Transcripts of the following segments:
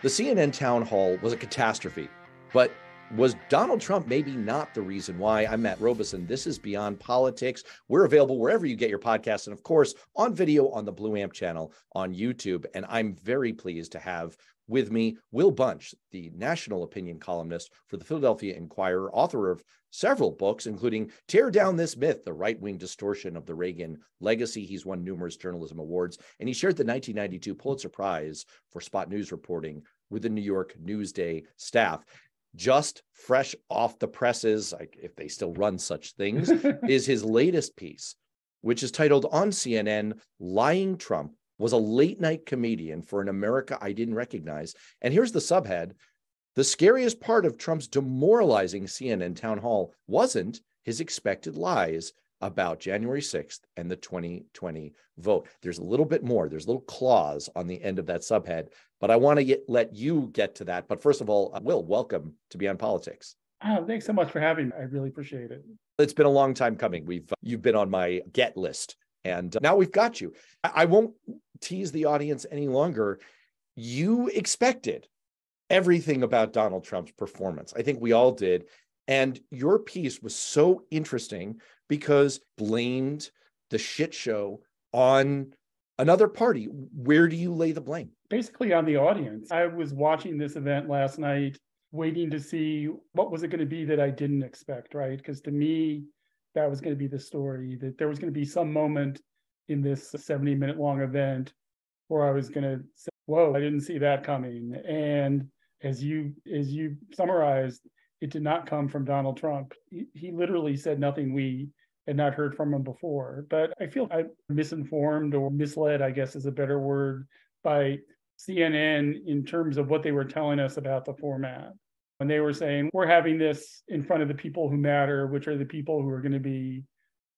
The CNN town hall was a catastrophe, but was Donald Trump maybe not the reason why? I'm Matt Robeson. This is Beyond Politics. We're available wherever you get your podcasts and, of course, on video on the Blue Amp channel on YouTube. And I'm very pleased to have with me Will Bunch, the national opinion columnist for the Philadelphia Inquirer, author of several books, including Tear Down This Myth, the right-wing distortion of the Reagan legacy. He's won numerous journalism awards, and he shared the 1992 Pulitzer Prize for spot news reporting with the New York Newsday staff. Just fresh off the presses, if they still run such things, is his latest piece, which is titled on CNN, Lying Trump was a late-night comedian for an America I didn't recognize. And here's the subhead. The scariest part of Trump's demoralizing CNN town hall wasn't his expected lies about January 6th and the 2020 vote. There's a little bit more. There's a little clause on the end of that subhead, but I want to let you get to that. But first of all, Will, welcome to Beyond Politics. Thanks so much for having me. I really appreciate it. It's been a long time coming. You've been on my get list, and now we've got you. I won't tease the audience any longer. You expected everything about Donald Trump's performance. I think we all did. And your piece was so interesting because blamed the shit show on another party. Where do you lay the blame? Basically on the audience. I was watching this event last night, waiting to see what was it going to be that I didn't expect, right? Because to me, that was going to be the story, that there was going to be some moment in this 70-minute long event where I was going to say, whoa, I didn't see that coming. And as you summarized, it did not come from Donald Trump. He literally said nothing we had not heard from him before. But I feel I'm misinformed or misled, I guess is a better word, by CNN in terms of what they were telling us about the format. When they were saying, we're having this in front of the people who matter, which are the people who are going to be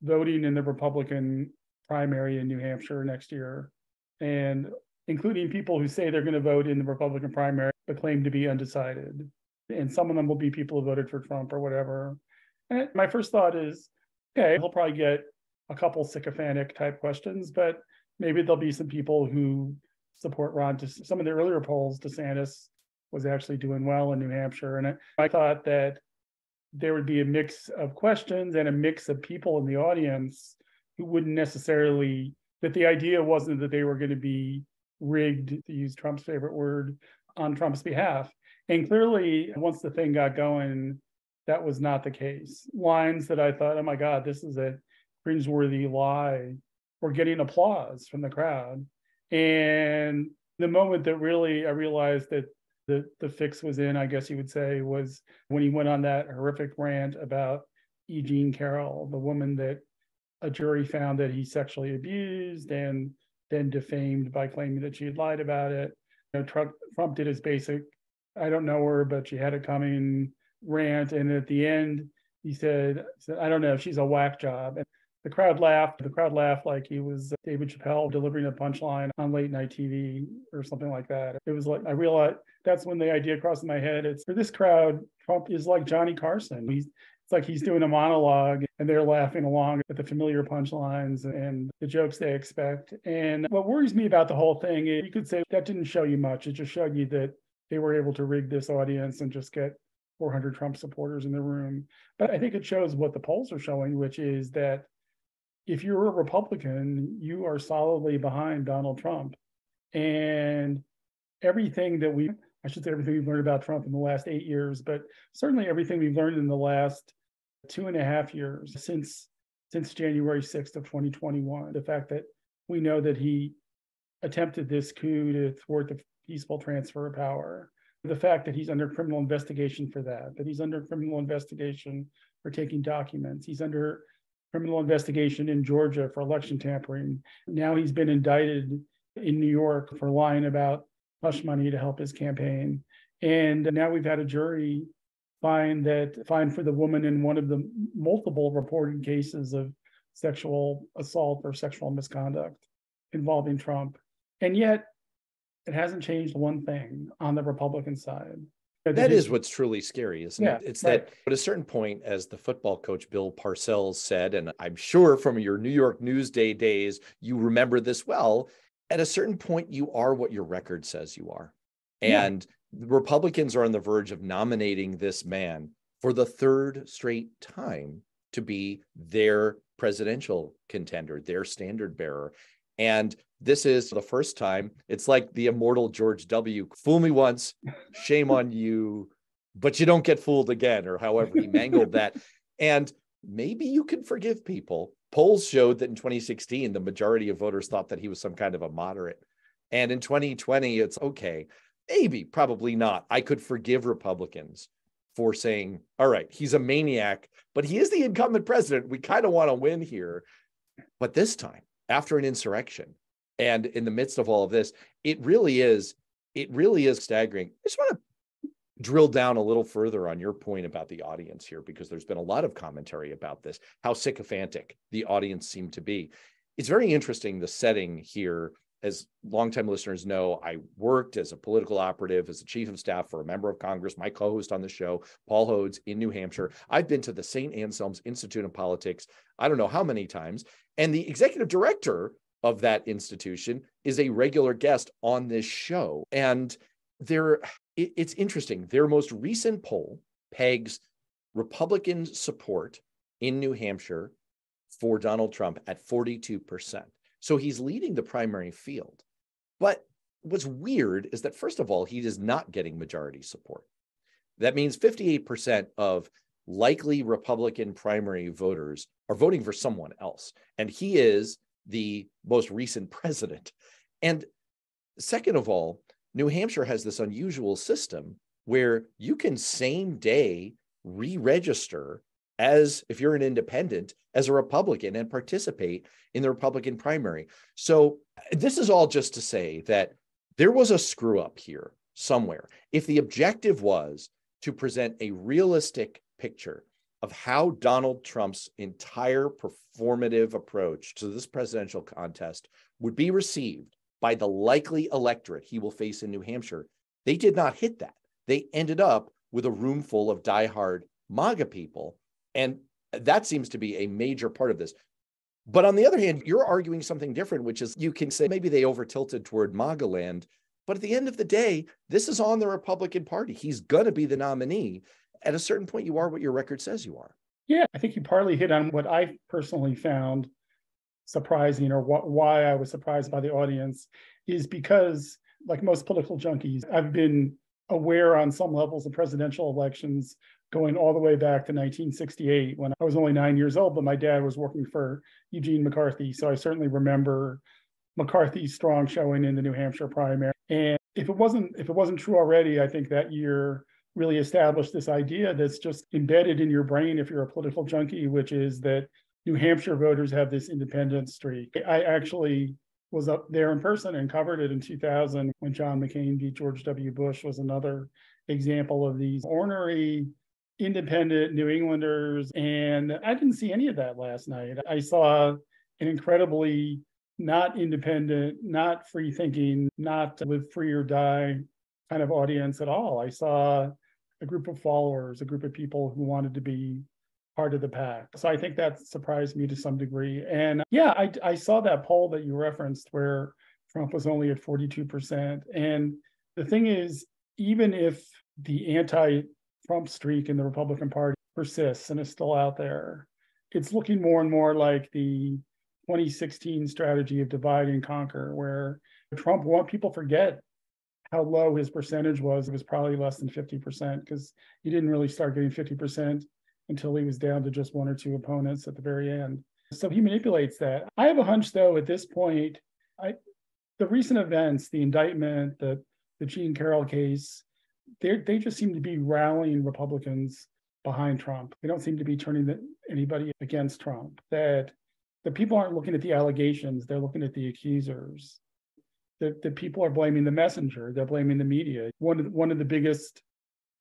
voting in the Republican primary in New Hampshire next year, and including people who say they're going to vote in the Republican primary but claim to be undecided. And some of them will be people who voted for Trump or whatever. And my first thought is, okay, he'll probably get a couple sycophantic type questions, but maybe there'll be some people who support Ron. Some of the earlier polls, DeSantis was actually doing well in New Hampshire. And I thought that there would be a mix of questions and a mix of people in the audience who wouldn't necessarily, that the idea wasn't that they were going to be rigged, to use Trump's favorite word, on Trump's behalf. And clearly, once the thing got going, that was not the case. Lines that I thought, oh my God, this is a cringeworthy lie, were getting applause from the crowd. And the moment that really I realized that the fix was in, I guess you would say, was when he went on that horrific rant about E. Jean Carroll, the woman that a jury found that he sexually abused and then defamed by claiming that she had lied about it. Trump did his basic, I don't know her, but she had it coming rant. And at the end, he said, I don't know, she's a whack job. And the crowd laughed. The crowd laughed like he was David Chappelle delivering a punchline on late night TV or something like that. It was like, I realized that's when the idea crossed my head. It's for this crowd, Trump is like Johnny Carson. It's like he's doing a monologue and they're laughing along at the familiar punchlines and the jokes they expect. And what worries me about the whole thing is, you could say that didn't show you much. It just showed you that they were able to rig this audience and just get 400 Trump supporters in the room. But I think it shows what the polls are showing, which is that if you're a Republican, you are solidly behind Donald Trump. And everything we've learned about Trump in the last 8 years, but certainly everything we've learned in the last 2.5 years since January 6th of 2021, the fact that we know that he attempted this coup to thwart the peaceful transfer of power, the fact that he's under criminal investigation for that he's under criminal investigation for taking documents, he's under criminal investigation in Georgia for election tampering. Now he's been indicted in New York for lying about hush money to help his campaign. And now we've had a jury find for the woman in one of the multiple reported cases of sexual assault or sexual misconduct involving Trump. And yet it hasn't changed one thing on the Republican side. That is what's truly scary, isn't it? It's right. That at a certain point, as the football coach Bill Parcells said, and I'm sure from your New York Newsday days, you remember this well, at a certain point, you are what your record says you are. And Republicans are on the verge of nominating this man for the third straight time to be their presidential contender, their standard bearer. And this is the first time. It's like the immortal George W. Fool me once, shame on you, but you don't get fooled again, or however he mangled that. And maybe you can forgive people. Polls showed that in 2016, the majority of voters thought that he was some kind of a moderate. And in 2020, it's okay. Maybe, probably not. I could forgive Republicans for saying, all right, he's a maniac, but he is the incumbent president. We kind of want to win here. But this time, after an insurrection and in the midst of all of this, it really is staggering. I just want to drill down a little further on your point about the audience here, because there's been a lot of commentary about this, how sycophantic the audience seemed to be. It's very interesting, the setting here. As longtime listeners know, I worked as a political operative, as a chief of staff for a member of Congress, my co-host on the show, Paul Hodes, in New Hampshire. I've been to the St. Anselm's Institute of Politics, I don't know how many times. And the executive director of that institution is a regular guest on this show. And it's interesting. Their most recent poll pegs Republican support in New Hampshire for Donald Trump at 42%. So he's leading the primary field. But what's weird is that, first of all, he is not getting majority support. That means 58% of likely Republican primary voters are voting for someone else. And he is the most recent president. And second of all, New Hampshire has this unusual system where you can same day re-register as, if you're an independent, as a Republican and participate in the Republican primary. So this is all just to say that there was a screw up here somewhere. If the objective was to present a realistic picture of how Donald Trump's entire performative approach to this presidential contest would be received by the likely electorate he will face in New Hampshire, they did not hit that. They ended up with a room full of diehard MAGA people. And that seems to be a major part of this. But on the other hand, you're arguing something different, which is you can say maybe they over tilted toward MAGA land. But at the end of the day, this is on the Republican Party. He's going to be the nominee. At a certain point, you are what your record says you are. Yeah, I think you partly hit on what I personally found surprising, or why I was surprised by the audience, is because, like most political junkies, I've been aware on some levels of presidential elections going all the way back to 1968, when I was only 9 years old, but my dad was working for Eugene McCarthy. So I certainly remember McCarthy's strong showing in the New Hampshire primary. And if it wasn't true already, I think that year really established this idea that's just embedded in your brain if you're a political junkie, which is that New Hampshire voters have this independence streak. I actually was up there in person and covered it in 2000 when John McCain beat George W. Bush, was another example of these ornery independent New Englanders. And I didn't see any of that last night. I saw an incredibly not independent, not free thinking, not live free or die kind of audience at all. I saw a group of followers, a group of people who wanted to be part of the pack. So I think that surprised me to some degree. And yeah, I saw that poll that you referenced where Trump was only at 42%. And the thing is, even if the anti-Trump streak in the Republican Party persists and is still out there, it's looking more and more like the 2016 strategy of divide and conquer, where people forget how low his percentage was. It was probably less than 50%, because he didn't really start getting 50% until he was down to just one or two opponents at the very end. So he manipulates that. I have a hunch, though, at this point, the recent events, the indictment, the Jean Carroll case, they just seem to be rallying Republicans behind Trump. They don't seem to be turning anybody against Trump. That the people aren't looking at the allegations, they're looking at the accusers. The people are blaming the messenger, they're blaming the media. One of the biggest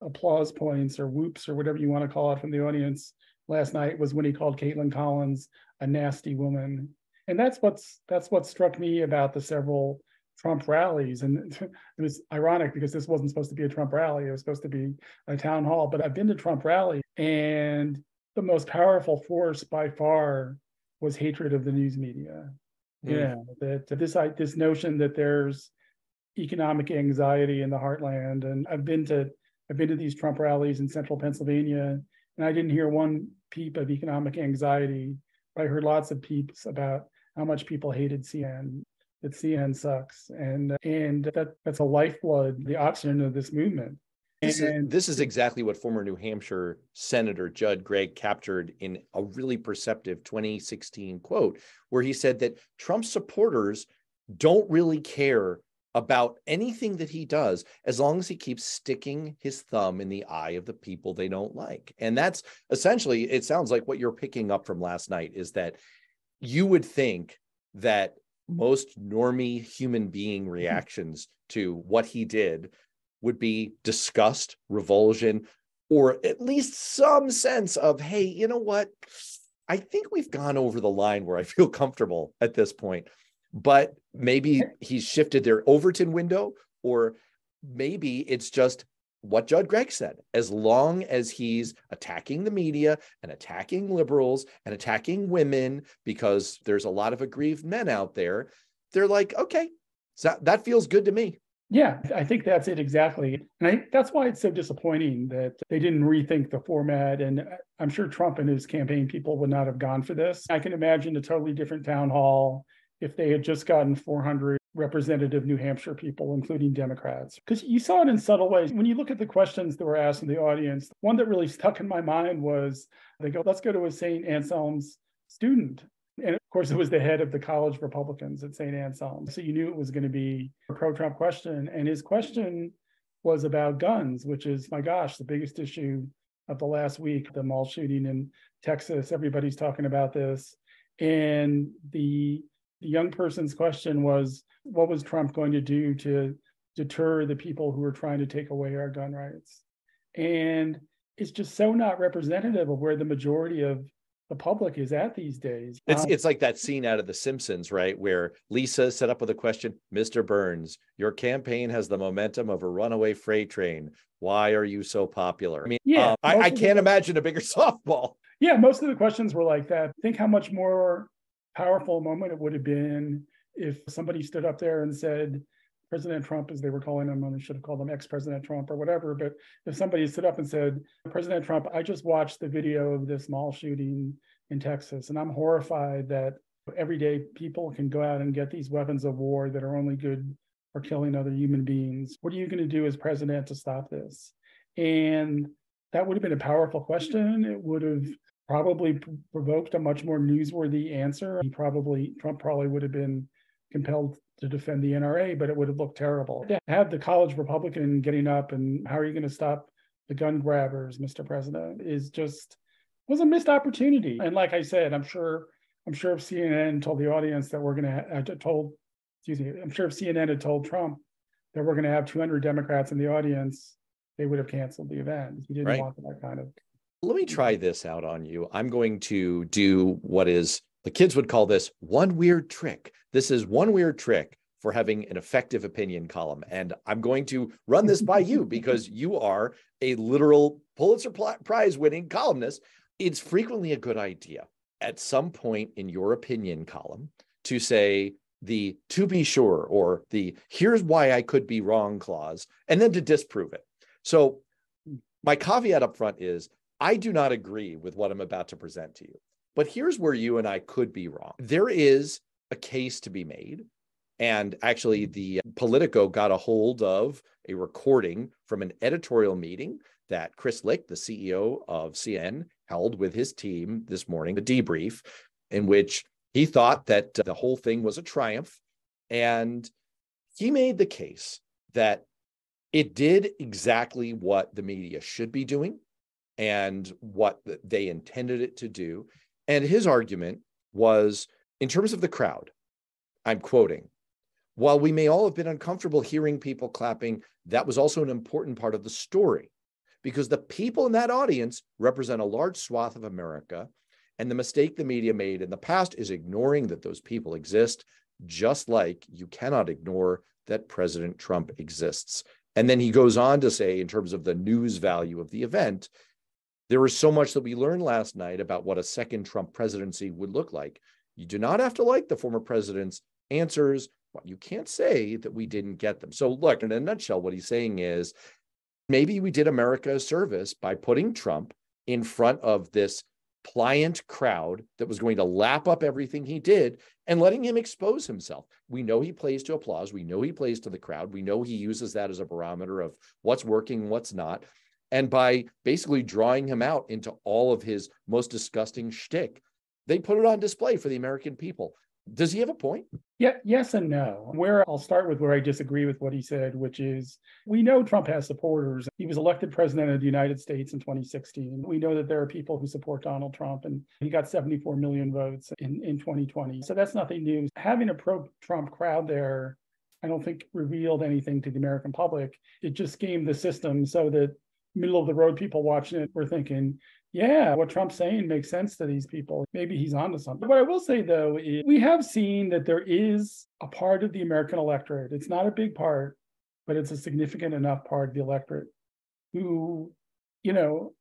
applause points or whoops or whatever you want to call it from the audience last night was when he called Caitlin Collins a nasty woman. And that's what struck me about the several Trump rallies. And it was ironic because this wasn't supposed to be a Trump rally. It was supposed to be a town hall. But I've been to Trump rallies, and the most powerful force by far was hatred of the news media. Yeah, that this notion that there's economic anxiety in the heartland. And I've been to these Trump rallies in central Pennsylvania, and I didn't hear one peep of economic anxiety. But I heard lots of peeps about how much people hated CNN, that CNN sucks, and that's a lifeblood, the oxygen of this movement. This is exactly what former New Hampshire Senator Judd Gregg captured in a really perceptive 2016 quote, where he said that Trump supporters don't really care about anything that he does as long as he keeps sticking his thumb in the eye of the people they don't like. And that's essentially, it sounds like what you're picking up from last night is that you would think that most normie human being reactions to what he did would be disgust, revulsion, or at least some sense of, hey, you know what? I think we've gone over the line where I feel comfortable at this point. But maybe he's shifted their Overton window, or maybe it's just what Judd Gregg said. As long as he's attacking the media and attacking liberals and attacking women, because there's a lot of aggrieved men out there, they're like, okay, so that feels good to me. Yeah, I think that's it exactly. And that's why it's so disappointing that they didn't rethink the format. And I'm sure Trump and his campaign people would not have gone for this. I can imagine a totally different town hall if they had just gotten 400 representative New Hampshire people, including Democrats. Because you saw it in subtle ways. When you look at the questions that were asked in the audience, one that really stuck in my mind was, they go, let's go to a St. Anselm's student. And of course, it was the head of the college Republicans at St. Anselm. So you knew it was going to be a pro-Trump question. And his question was about guns, which is, my gosh, the biggest issue of the last week, the mall shooting in Texas. Everybody's talking about this. And the young person's question was, what was Trump going to do to deter the people who were trying to take away our gun rights? And it's just so not representative of where the majority of the public is at these days. It's like that scene out of The Simpsons, right? Where Lisa set up with a question, Mr. Burns, your campaign has the momentum of a runaway freight train. Why are you so popular? I mean, yeah, I can't imagine a bigger softball. Yeah, most of the questions were like that. Think how much more powerful a moment it would have been if somebody stood up there and said, President Trump, as they were calling him, and they should have called him ex-President Trump or whatever. But if somebody stood up and said, President Trump, I just watched the video of this mall shooting in Texas, and I'm horrified that every day people can go out and get these weapons of war that are only good for killing other human beings. What are you going to do as president to stop this? And that would have been a powerful question. It would have probably provoked a much more newsworthy answer. Trump probably would have been compelled to defend the NRA, but it would have looked terrible. To have the college Republican getting up and how are you going to stop the gun grabbers, Mr. President, was a missed opportunity. And like I said, I'm sure if CNN told the audience that we're going to I'm sure if CNN had told Trump that we're going to have 200 Democrats in the audience, they would have canceled the event. He didn't want that kind of. Let me try this out on you. I'm going to do what is, the kids would call this one weird trick. This is one weird trick for having an effective opinion column. And I'm going to run this by you because you are a literal Pulitzer Prize winning columnist. It's frequently a good idea at some point in your opinion column to say the to be sure or the here's why I could be wrong clause, and then to disprove it. So my caveat up front is I do not agree with what I'm about to present to you, but here's where you and I could be wrong. There is a case to be made. And actually, the Politico got a hold of a recording from an editorial meeting that Chris Licht, the CEO of CNN, held with his team this morning, a debrief, in which he thought that the whole thing was a triumph. And he made the case that it did exactly what the media should be doing and what they intended it to do. And his argument was, in terms of the crowd, I'm quoting, while we may all have been uncomfortable hearing people clapping, that was also an important part of the story because the people in that audience represent a large swath of America. And the mistake the media made in the past is ignoring that those people exist, just like you cannot ignore that President Trump exists. And then he goes on to say, in terms of the news value of the event, there was so much that we learned last night about what a second Trump presidency would look like. You do not have to like the former president's answers, Well, you can't say that we didn't get them. So look, in a nutshell, what he's saying is maybe we did America a service by putting Trump in front of this pliant crowd that was going to lap up everything he did and letting him expose himself. We know he plays to applause. We know he plays to the crowd. We know he uses that as a barometer of what's working, what's not. And by basically drawing him out into all of his most disgusting shtick, they put it on display for the American people. Does he have a point? Yeah, yes and no. Where I'll start with where I disagree with what he said, which is we know Trump has supporters. He was elected president of the United States in 2016. We know that there are people who support Donald Trump, and he got 74 million votes in 2020. So that's nothing new. Having a pro-Trump crowd there, I don't think revealed anything to the American public. It just gamed the system so that middle of the road people watching it were thinking, yeah, what Trump's saying makes sense to these people. Maybe he's onto something. What I will say, though, is we have seen that there is a part of the American electorate. It's not a big part, but it's a significant enough part of the electorate who,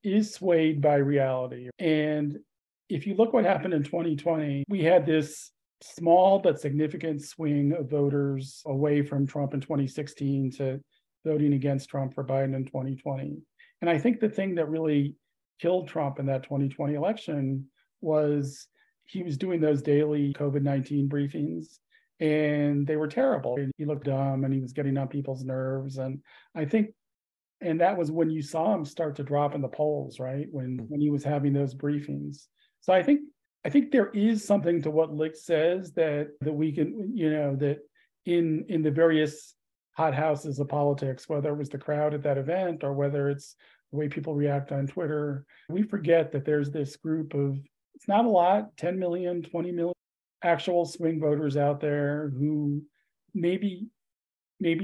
is swayed by reality. And if you look what happened in 2020, we had this small but significant swing of voters away from Trump in 2016 to voting against Trump for Biden in 2020. And I think the thing that really killed Trump in that 2020 election was he was doing those daily COVID-19 briefings, and they were terrible. He looked dumb and he was getting on people's nerves. And that was when you saw him start to drop in the polls, right? When he was having those briefings. So I think there is something to what Lick says that we can, that in the various hot houses of politics, whether it was the crowd at that event or whether it's the way people react on Twitter, we forget that there's this group of, it's not a lot, 10 million, 20 million actual swing voters out there who maybe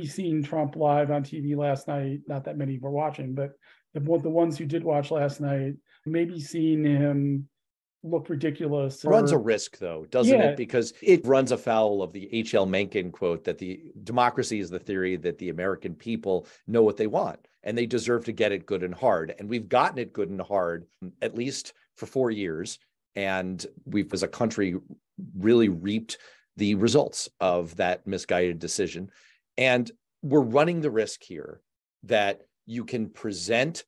seeing Trump live on TV last night, not that many were watching, but the ones who did watch last night, maybe seeing him look ridiculous. Runs a risk, though, doesn't it? Because it runs afoul of the H.L. Mencken quote that the democracy is the theory that the American people know what they want and they deserve to get it good and hard. And we've gotten it good and hard, at least for 4 years. And we've, as a country, really reaped the results of that misguided decision. And we're running the risk here that you can present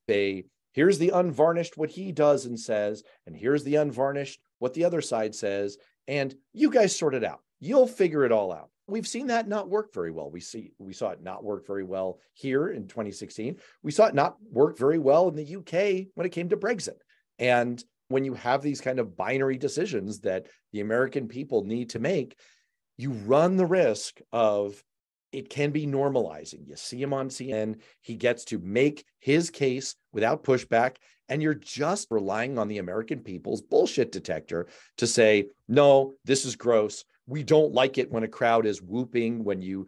here's the unvarnished what he does and says, and here's the unvarnished what the other side says, and you guys sort it out. You'll figure it all out. We've seen that not work very well. We saw it not work very well here in 2016. We saw it not work very well in the UK when it came to Brexit. And when you have these kind of binary decisions that the American people need to make, you run the risk of it can be normalizing. You see him on CNN, he gets to make his case without pushback, and you're just relying on the American people's bullshit detector to say, no, this is gross. We don't like it when a crowd is whooping, when you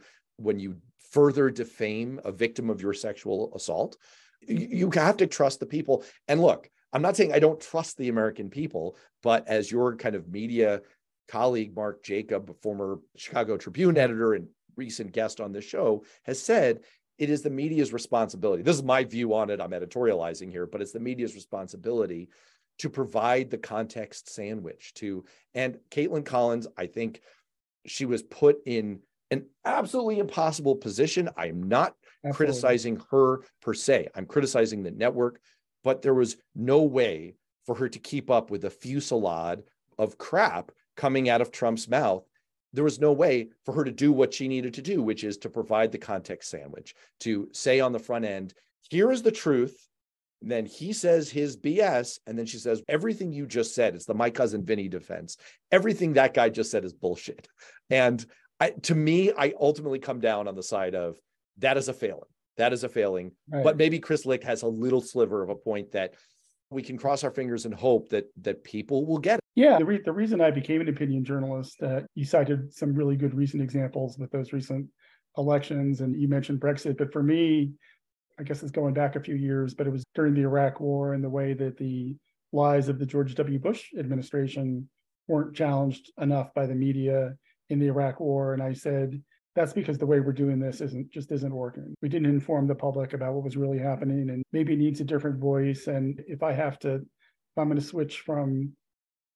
further defame a victim of your sexual assault. You have to trust the people. And look, I'm not saying I don't trust the American people, but as your kind of media colleague, Mark Jacob, former Chicago Tribune editor and recent guest on the show, has said, it is the media's responsibility. This is my view on it. I'm editorializing here, but it's the media's responsibility to provide the context sandwich and Caitlin Collins, I think she was put in an absolutely impossible position. I'm not criticizing her per se. I'm criticizing the network, but there was no way for her to keep up with the fusillade of crap coming out of Trump's mouth. There was no way for her to do what she needed to do, which is to provide the context sandwich, to say on the front end, here is the truth. And then he says his BS. And then she says, everything you just said, it's the my cousin Vinny defense. Everything that guy just said is bullshit. And to me, I ultimately come down on the side of that is a failing. That is a failing. Right. But maybe Chris Lick has a little sliver of a point that we can cross our fingers and hope that people will get it. Yeah, the reason I became an opinion journalist, you cited some really good recent examples with those recent elections, and you mentioned Brexit. But for me, I guess it's going back a few years, but it was during the Iraq War and the way that the lies of the George W. Bush administration weren't challenged enough by the media in the Iraq War. And I said, that's because the way we're doing this isn't working. We didn't inform the public about what was really happening, and maybe it needs a different voice. And if I'm going to switch from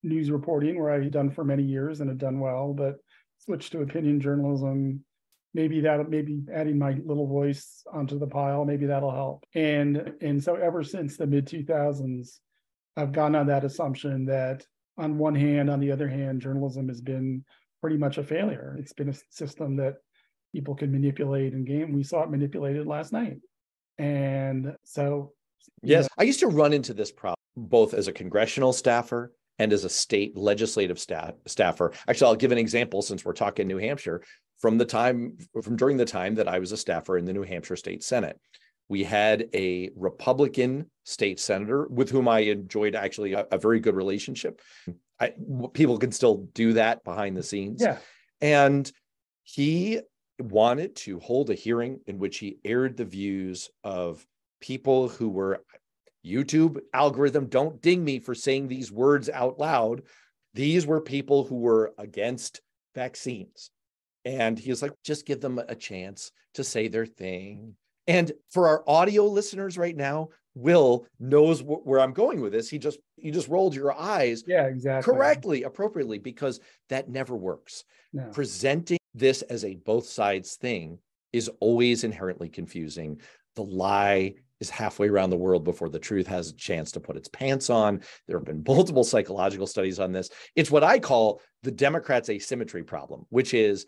news reporting, where I've done for many years and have done well, but switch to opinion journalism. Maybe adding my little voice onto the pile, maybe that'll help. And so ever since the mid 2000s, I've gone on that assumption that on one hand, on the other hand, journalism has been pretty much a failure. It's been a system that people can manipulate and game. We saw it manipulated last night. And so, yes, I used to run into this problem both as a congressional staffer and as a state legislative staffer. Actually, I'll give an example since we're talking New Hampshire. From during the time that I was a staffer in the New Hampshire State Senate, we had a Republican state senator with whom I enjoyed actually a very good relationship. People can still do that behind the scenes. Yeah. And he wanted to hold a hearing in which he aired the views of people who were, YouTube algorithm, don't ding me for saying these words out loud. These were people who were against vaccines. And he was like, just give them a chance to say their thing. And for our audio listeners right now, Will knows where I'm going with this. You just rolled your eyes. Yeah, exactly. Correctly, appropriately, because that never works. No. Presenting this as a both sides thing is always inherently confusing. The lie is halfway around the world before the truth has a chance to put its pants on. There have been multiple psychological studies on this. It's what I call the Democrats' asymmetry problem, which is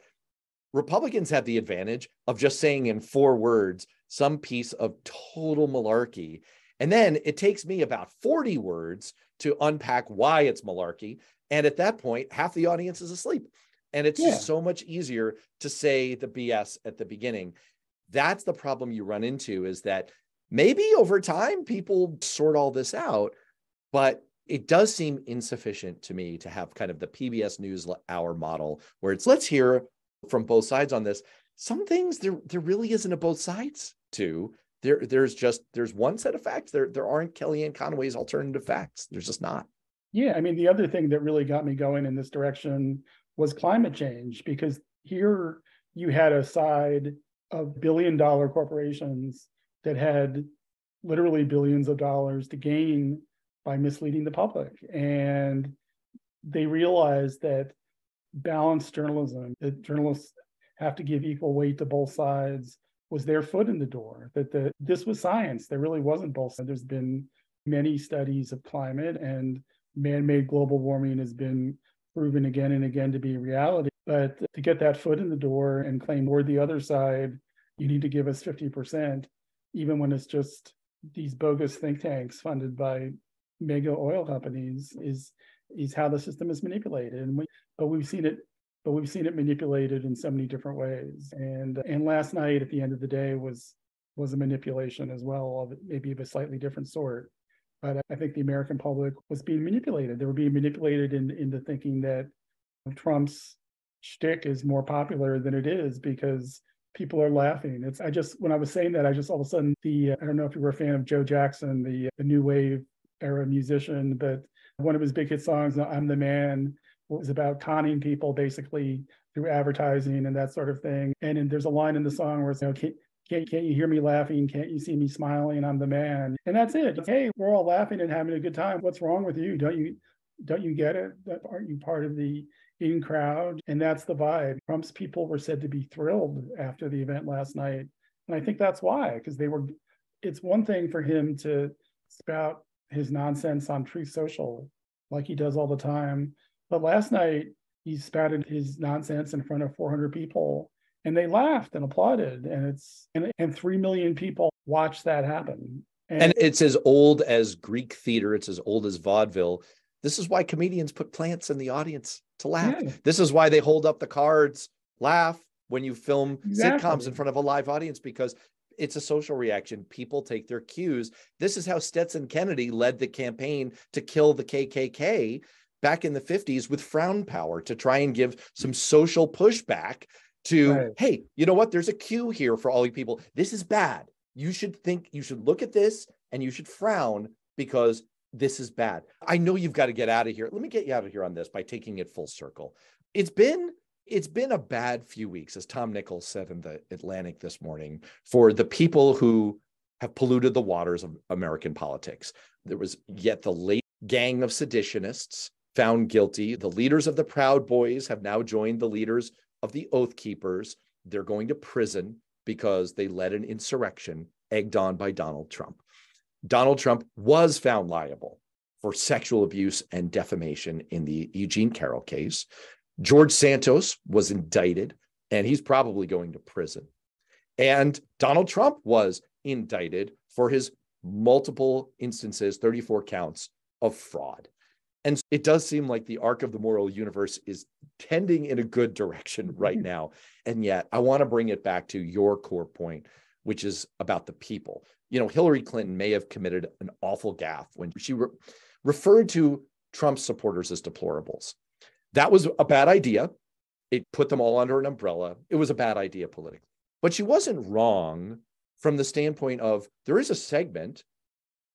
Republicans have the advantage of just saying in 4 words some piece of total malarkey. And then it takes me about 40 words to unpack why it's malarkey. And at that point, half the audience is asleep. And it's just so much easier to say the BS at the beginning. That's the problem you run into, is that maybe over time people sort all this out, but it does seem insufficient to me to have kind of the PBS NewsHour model where it's, let's hear from both sides on this. Some things there really isn't a both sides to. There's one set of facts. There aren't Kellyanne Conway's alternative facts. There's just not. Yeah, I mean, the other thing that really got me going in this direction was climate change, because here you had a side of billion-dollar corporations that had literally billions of dollars to gain by misleading the public. And they realized that balanced journalism, that journalists have to give equal weight to both sides, was their foot in the door, that this was science. There really wasn't both sides. There's been many studies of climate, and man-made global warming has been proven again and again to be a reality. But to get that foot in the door and claim we're the other side, you need to give us 50%, even when it's just these bogus think tanks funded by mega oil companies, is how the system is manipulated. But we've seen it manipulated in so many different ways. And last night, at the end of the day, was a manipulation as well, maybe of a slightly different sort. But I think the American public was being manipulated. They were being manipulated into thinking that Trump's shtick is more popular than it is because people are laughing. When I was saying that, I just all of a sudden, I don't know if you were a fan of Joe Jackson, the new wave era musician, but one of his big hit songs, "I'm the Man," was about conning people basically through advertising and that sort of thing. And there's a line in the song where it's, can't you hear me laughing? Can't you see me smiling? I'm the man. And that's it. Hey, we're all laughing and having a good time. What's wrong with you? Don't you get it? Aren't you part of the in crowd? And that's the vibe. Trump's people were said to be thrilled after the event last night. And I think that's why, because it's one thing for him to spout his nonsense on Truth Social like he does all the time. But last night, he spouted his nonsense in front of 400 people, and they laughed and applauded. And 3 million people watched that happen. And it's as old as Greek theater. It's as old as vaudeville. This is why comedians put plants in the audience to laugh. Yeah. This is why they hold up the cards, laugh when you film sitcoms in front of a live audience, because it's a social reaction. People take their cues. This is how Stetson Kennedy led the campaign to kill the KKK back in the 50s with frown power, to try and give some social pushback to, hey, you know what? There's a cue here for all you people. This is bad. You should look at this and you should frown because this is bad. I know you've got to get out of here. Let me get you out of here on this by taking it full circle. It's been a bad few weeks, as Tom Nichols said in the Atlantic this morning, for the people who have polluted the waters of American politics. There was yet the late gang of seditionists found guilty. The leaders of the Proud Boys have now joined the leaders of the Oath Keepers. They're going to prison because they led an insurrection egged on by Donald Trump. Donald Trump was found liable for sexual abuse and defamation in the Eugene Carroll case. George Santos was indicted, and he's probably going to prison. And Donald Trump was indicted for his multiple instances, 34 counts of fraud. And it does seem like the arc of the moral universe is tending in a good direction right now. And yet I want to bring it back to your core point, which is about the people. You know, Hillary Clinton may have committed an awful gaffe when she referred to Trump's supporters as deplorables. That was a bad idea. It put them all under an umbrella. It was a bad idea politically. But she wasn't wrong from the standpoint of there is a segment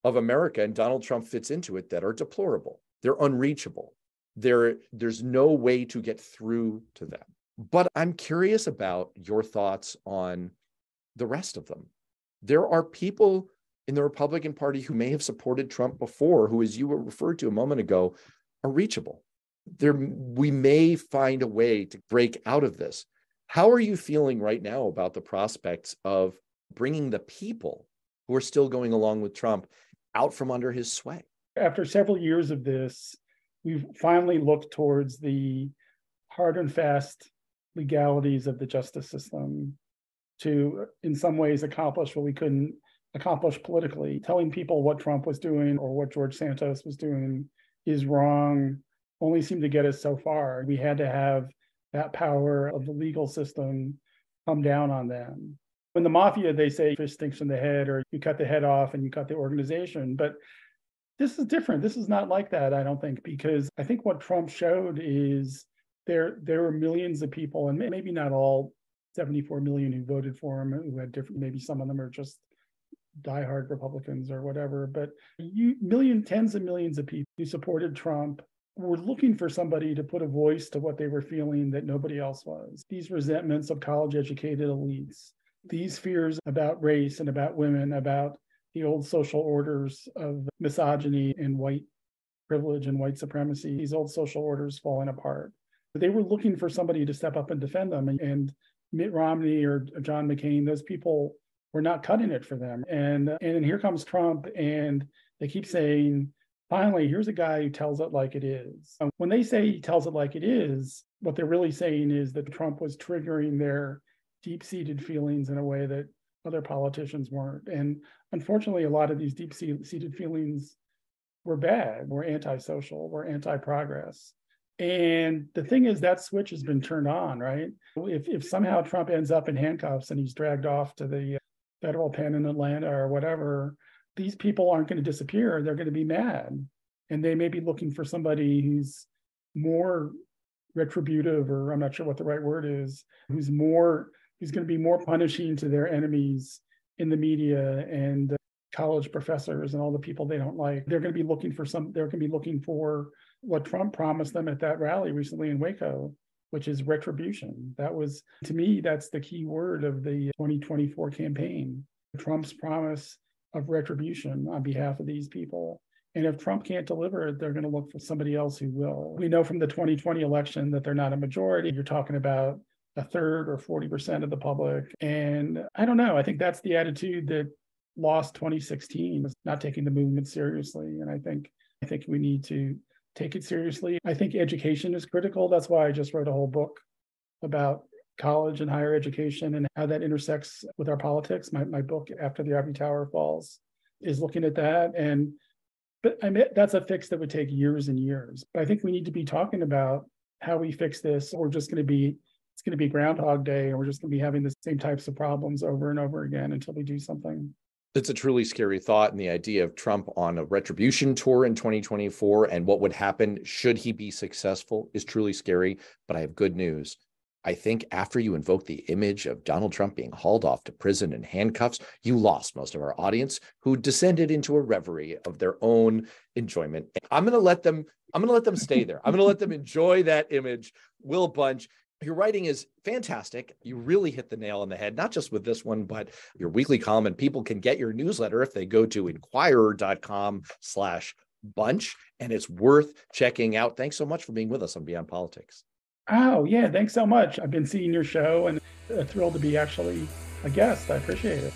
of America, and Donald Trump fits into it, that are deplorable. They're unreachable. There's no way to get through to them. But I'm curious about your thoughts on the rest of them. There are people in the Republican Party who may have supported Trump before, who, as you were referred to a moment ago, are reachable. We may find a way to break out of this. How are you feeling right now about the prospects of bringing the people who are still going along with Trump out from under his sway? After several years of this, we've finally looked towards the hard and fast legalities of the justice system to, in some ways, accomplish what we couldn't accomplish politically. Telling people what Trump was doing or what George Santos was doing is wrong only seemed to get us so far. We had to have that power of the legal system come down on them. In the mafia, they say fish stinks from the head, or you cut the head off and you cut the organization. But this is different. This is not like that, I don't think, because I think what Trump showed is there were millions of people, and maybe not all 74 million who voted for him, who had different, maybe some of them are just diehard Republicans or whatever, but tens of millions of people who supported Trump were looking for somebody to put a voice to what they were feeling that nobody else was. These resentments of college-educated elites, these fears about race and about women, about the old social orders of misogyny and white privilege and white supremacy, these old social orders falling apart. They were looking for somebody to step up and defend them. And Mitt Romney or John McCain, those people were not cutting it for them. And then here comes Trump, and they keep saying, finally, here's a guy who tells it like it is. When they say he tells it like it is, what they're really saying is that Trump was triggering their deep-seated feelings in a way that other politicians weren't. And unfortunately, a lot of these deep-seated feelings were bad, were antisocial, were anti-progress. And the thing is, that switch has been turned on, right? If somehow Trump ends up in handcuffs and he's dragged off to the federal pen in Atlanta or whatever, these people aren't going to disappear. They're going to be mad. And they may be looking for somebody who's more retributive, or I'm not sure what the right word is, who's going to be more punishing to their enemies in the media and college professors and all the people they don't like. They're going to be looking for what Trump promised them at that rally recently in Waco, which is retribution. That was, to me, that's the key word of the 2024 campaign. Trump's promise of retribution on behalf of these people. And if Trump can't deliver it, they're going to look for somebody else who will. We know from the 2020 election that they're not a majority. You're talking about a third or 40% of the public. And I don't know. I think that's the attitude that lost 2016, was not taking the movement seriously. And I think we need to take it seriously. I think education is critical. That's why I just wrote a whole book about college and higher education and how that intersects with our politics. My book, After the Ivory Tower Falls, is looking at that. But I mean, that's a fix that would take years and years. But I think we need to be talking about how we fix this. Or it's going to be Groundhog Day, and we're just going to be having the same types of problems over and over again until we do something. It's a truly scary thought, and the idea of Trump on a retribution tour in 2024 and what would happen should he be successful is truly scary. But I have good news. I think after you invoke the image of Donald Trump being hauled off to prison in handcuffs, you lost most of our audience, who descended into a reverie of their own enjoyment. I'm going to let them stay there. I'm going to let them enjoy that image. Will Bunch, your writing is fantastic. You really hit the nail on the head, not just with this one, but your weekly column. And people can get your newsletter if they go to inquirer.com/bunch, and it's worth checking out. Thanks so much for being with us on Beyond Politics. Oh, yeah. Thanks so much. I've been seeing your show and thrilled to be actually a guest. I appreciate it.